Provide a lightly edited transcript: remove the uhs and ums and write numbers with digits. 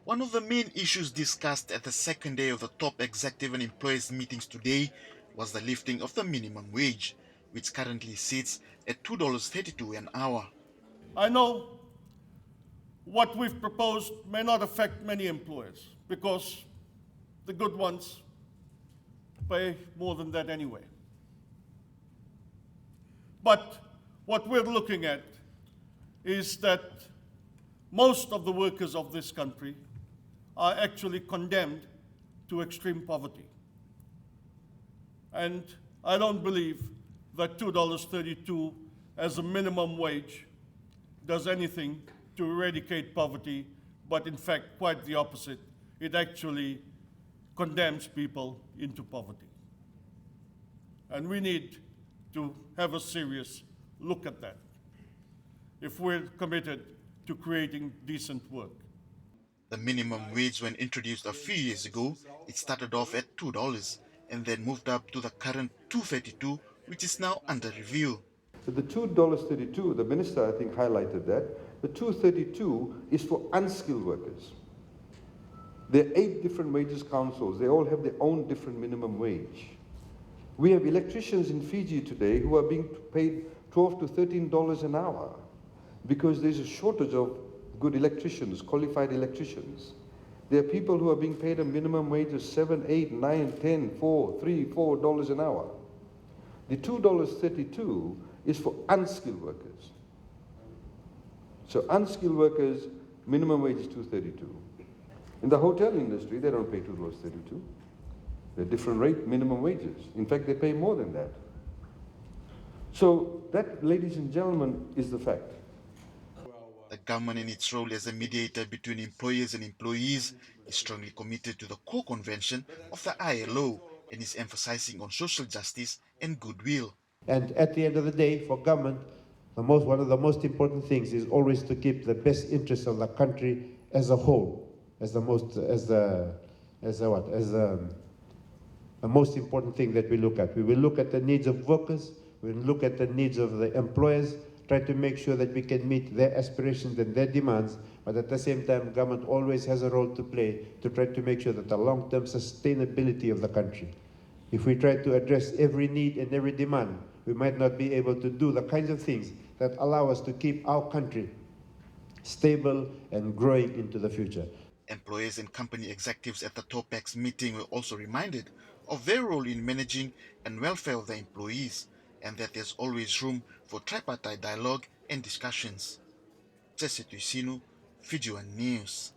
One of the main issues discussed at the second day of the top executive and employees meetings today was the lifting of the minimum wage, which currently sits at $2.32 an hour. I know what we've proposed may not affect many employers because the good ones pay more than that anyway. But what we're looking at is that most of the workers of this country are actually condemned to extreme poverty. And I don't believe that $2.32 as a minimum wage does anything to eradicate poverty, but in fact, quite the opposite. It actually condemns people into poverty. And we need to have a serious look at that if we're committed to creating decent work. The minimum wage, when introduced a few years ago, it started off at $2 and then moved up to the current $2.32, which is now under review. So the $2.32, the minister I think highlighted that, the $2.32 is for unskilled workers. There are 8 different wages councils. They all have their own different minimum wage. We have electricians in Fiji today who are being paid $12 to $13 an hour because there's a shortage of good electricians, qualified electricians. There are people who are being paid a minimum wage of $7, $8, $9, $10, $4, $3, $4 an hour. The $2.32 is for unskilled workers. So unskilled workers, minimum wage is $2.32. In the hotel industry, they don't pay $2.32. They're different rate minimum wages. In fact, they pay more than that. So that, ladies and gentlemen, is the fact. The government, in its role as a mediator between employers and employees, is strongly committed to the core convention of the ILO and is emphasizing on social justice and goodwill. And at the end of the day, for government, one of the most important things is always to keep the best interests of the country as a whole, as the most important thing that we look at. We will look at the needs of workers, we will look at the needs of the employers, try to make sure that we can meet their aspirations and their demands, but at the same time, government always has a role to play to try to make sure that the long-term sustainability of the country. If we try to address every need and every demand, we might not be able to do the kinds of things that allow us to keep our country stable and growing into the future. Employers and company executives at the Topex meeting were also reminded of their role in managing and welfare of their employees, and that there's always room for tripartite dialogue and discussions. Jesse Tuisinu, Fiji One News.